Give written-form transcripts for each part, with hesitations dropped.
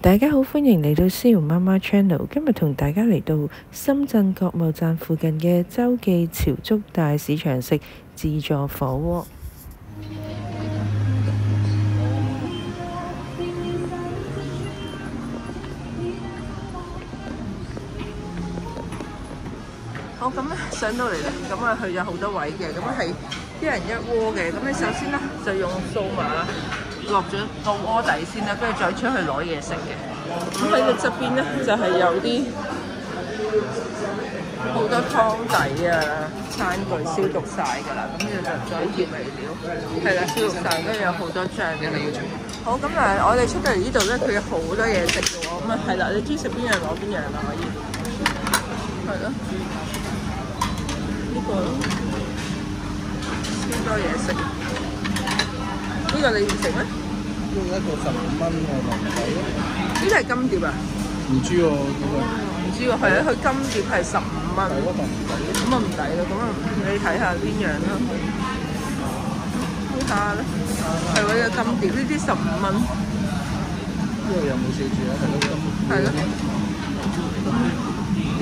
大家好，歡迎嚟到思瑤媽媽 channel。今日同大家嚟到深圳國貿站附近嘅洲記潮州大市場食自助火鍋。好，咁咧上到嚟咧，咁啊去咗好多位嘅，咁啊係一人一鍋嘅。咁你首先咧就用掃碼落咗個鍋底先啦，跟住再出去攞嘢食嘅。咁喺個側邊咧就係有啲好多湯底啊、餐具消毒晒㗎啦，咁就再調味料，係啦，消毒晒，跟住有好多醬嘅。好，咁我哋出到嚟呢度咧，佢有好多嘢食嘅喎。咁啊係啦，你中意食邊樣攞邊樣啦，可以。係咯。呢個超多嘢食，呢個你唔食咩？呢個一個15蚊喎，唔抵咯。呢個係金碟啊？唔知喎，呢個唔知喎，係啊，佢金碟係15蚊，咁啊唔抵咯，咁啊你睇下邊樣啦，睇下啦，係喎，呢個金碟呢啲15蚊，呢個有冇寫住啊？係咯，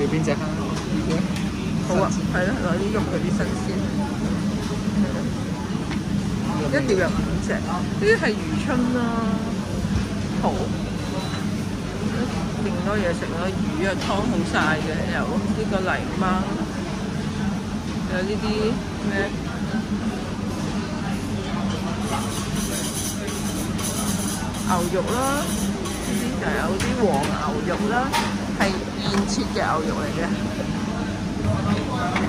要邊隻？好啊，係咯，攞啲肉嗰啲新鮮，一碟有5隻，呢啲係魚春啦，好，勁多嘢食啦，魚啊湯好晒嘅，有呢個泥鯭，有呢啲咩牛肉啦，呢啲就有啲黃牛肉啦，係現切嘅牛肉嚟嘅。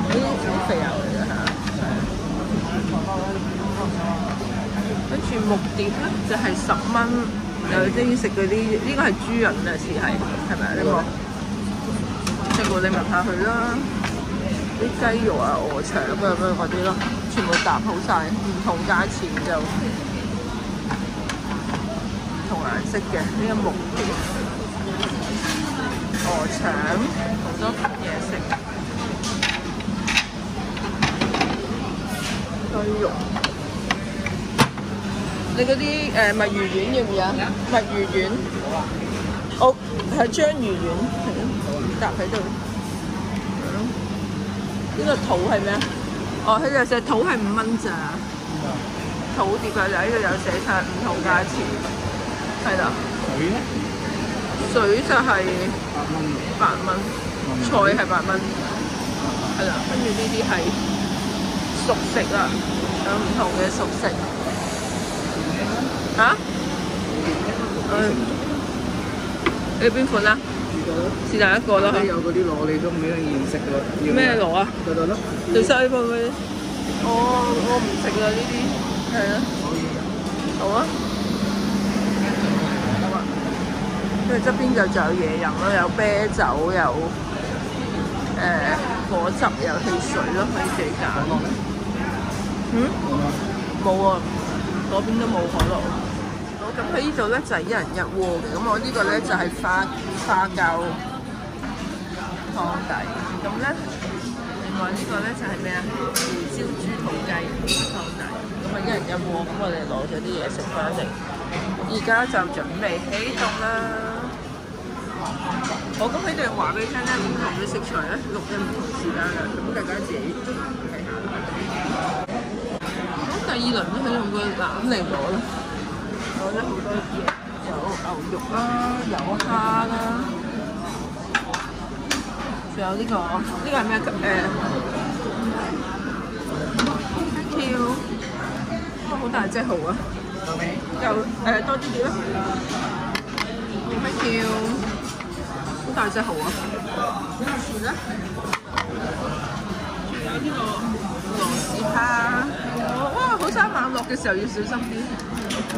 呢啲好肥牛嚟嘅嚇，跟住木碟咧就係10蚊，又中意食嗰啲，呢個係豬膶啊，似係咪啊？呢個食過你聞下佢啦，啲雞肉啊、鵝腸啊咁樣嗰啲咯，全部搭好晒，唔同價錢就唔同顏色嘅呢個木碟，鵝腸好多嘢食。雞肉，你嗰啲墨魚丸要唔要啊？墨魚丸，好係章魚丸，搭喺度。呢個肚係咩啊？哦，佢有隻肚係5蚊咋，肚碟啊，就喺度有寫晒唔同價錢，係啦。水咧？水就係8蚊，菜係8蚊，係啦。跟住呢啲係熟食啦，有唔同嘅熟食。嚇？你邊款啊？是但一個啦。有嗰啲螺你都唔俾佢現食㗎。咩螺啊？嗰度咯。條西貨嗰啲。我唔食啦呢啲。係啊。好啊。跟住側邊就仲有嘢飲咯，有啤酒，有果汁，有汽水咯，可以自己揀。冇啊，嗰邊都冇可樂。好，咁佢呢度咧就係一人一鍋嘅，咁我呢個咧就係花膠湯底，咁咧另外呢個咧就係咩啊？胡椒豬肚雞湯底，咁啊一人一鍋，咁我哋攞咗啲嘢食翻嚟，而家就準備起動啦。好，咁喺度話俾你聽咧，唔同嘅食材咧錄嘅唔同時間嘅，咁大家自己睇下。第二輪都係用個籃嚟攞咯，攞咗好多嘢，有牛肉啦，有蝦啦，仲有呢個係咩？KQ，好大隻蠔啊！又多啲啲啦，KQ，好大隻蠔啊！算啦，仲有呢個螺絲蝦。哇！好生猛落嘅時候要小心啲，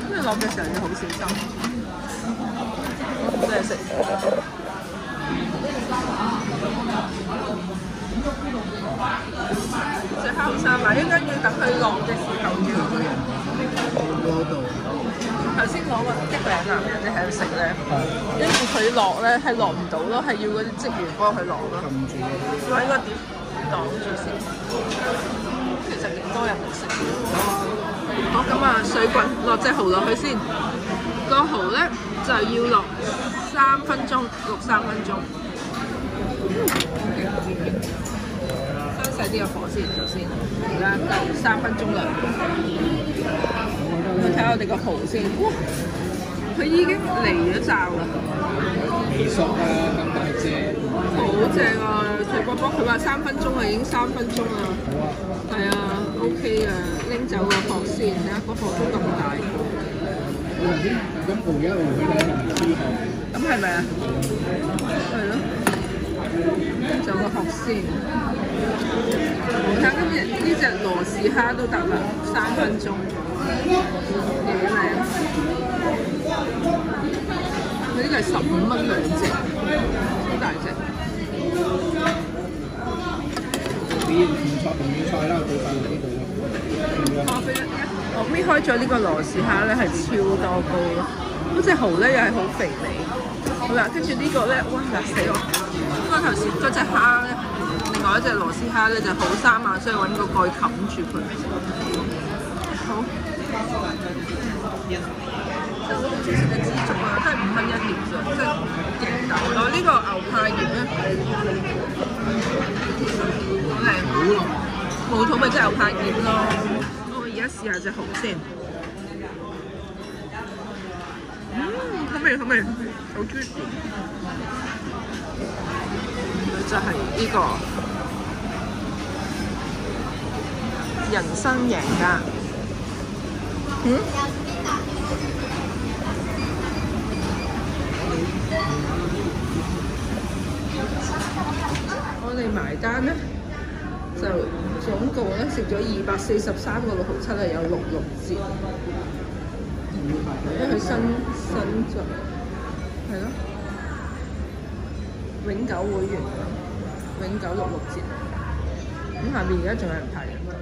因為落嘅時候要好小心。好嘢食。隻蝦好生猛，應該要等佢落嘅時候要。頭先講話一個男人咧喺度食咧，因為佢落咧係落唔到咯，係要嗰啲職員幫佢落咯。要喺個碟擋住先。其實幾多人嚟食？好，咁啊，水滾落隻蠔落去先。個蠔咧就要落3 3分鐘，6、3分鐘。閂細啲個火先，頭先。而家夠3分鐘啦。我睇下我哋個蠔先，哇！佢已經離咗罩啦。微熟啊，咁大隻。好正啊！徐伯伯佢話3分鐘啊，已經3分鐘啦。好啊。係啊 ，OK 啊，拎走個殼先，睇下個殼都咁大。咁熬一熬佢咧，唔知殼。咁係咪啊？係咯，拎走個殼先。睇下今日呢隻羅氏蝦都得啦，3分鐘。幾靚！佢呢個係15蚊2隻，好大隻。紅葉菜啦，到晒嚟呢度啦。我搣開咗呢個羅氏蝦咧，係超多膏咯。嗰隻蠔咧又係好肥美。好啦，跟住呢個咧，哇！嚇死我！因為頭先嗰隻蝦咧，另外一隻羅氏蝦咧就好生猛，所以揾個蓋冚住佢。好。就好似食嘅枝竹啊，都係5蚊1條啫，即係勁抵。我呢個牛派葉咧，好靚，冇肚咪即係牛派葉咯。我而家試下隻蠔先。好味好味，好 juicy。就係呢個人生贏家。我哋埋單咧，就總共咧食咗243個6.7係有66折，因為佢新作係咯，永久會員，永久66折。咁下面而家仲有人排緊隊。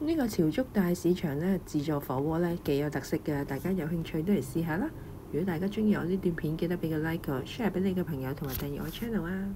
呢個潮州大市場咧自助火鍋咧幾有特色嘅，大家有興趣都嚟試下啦！如果大家中意我呢段片，記得俾個 like 我 share 俾你嘅朋友同埋訂閱我 channel 啊！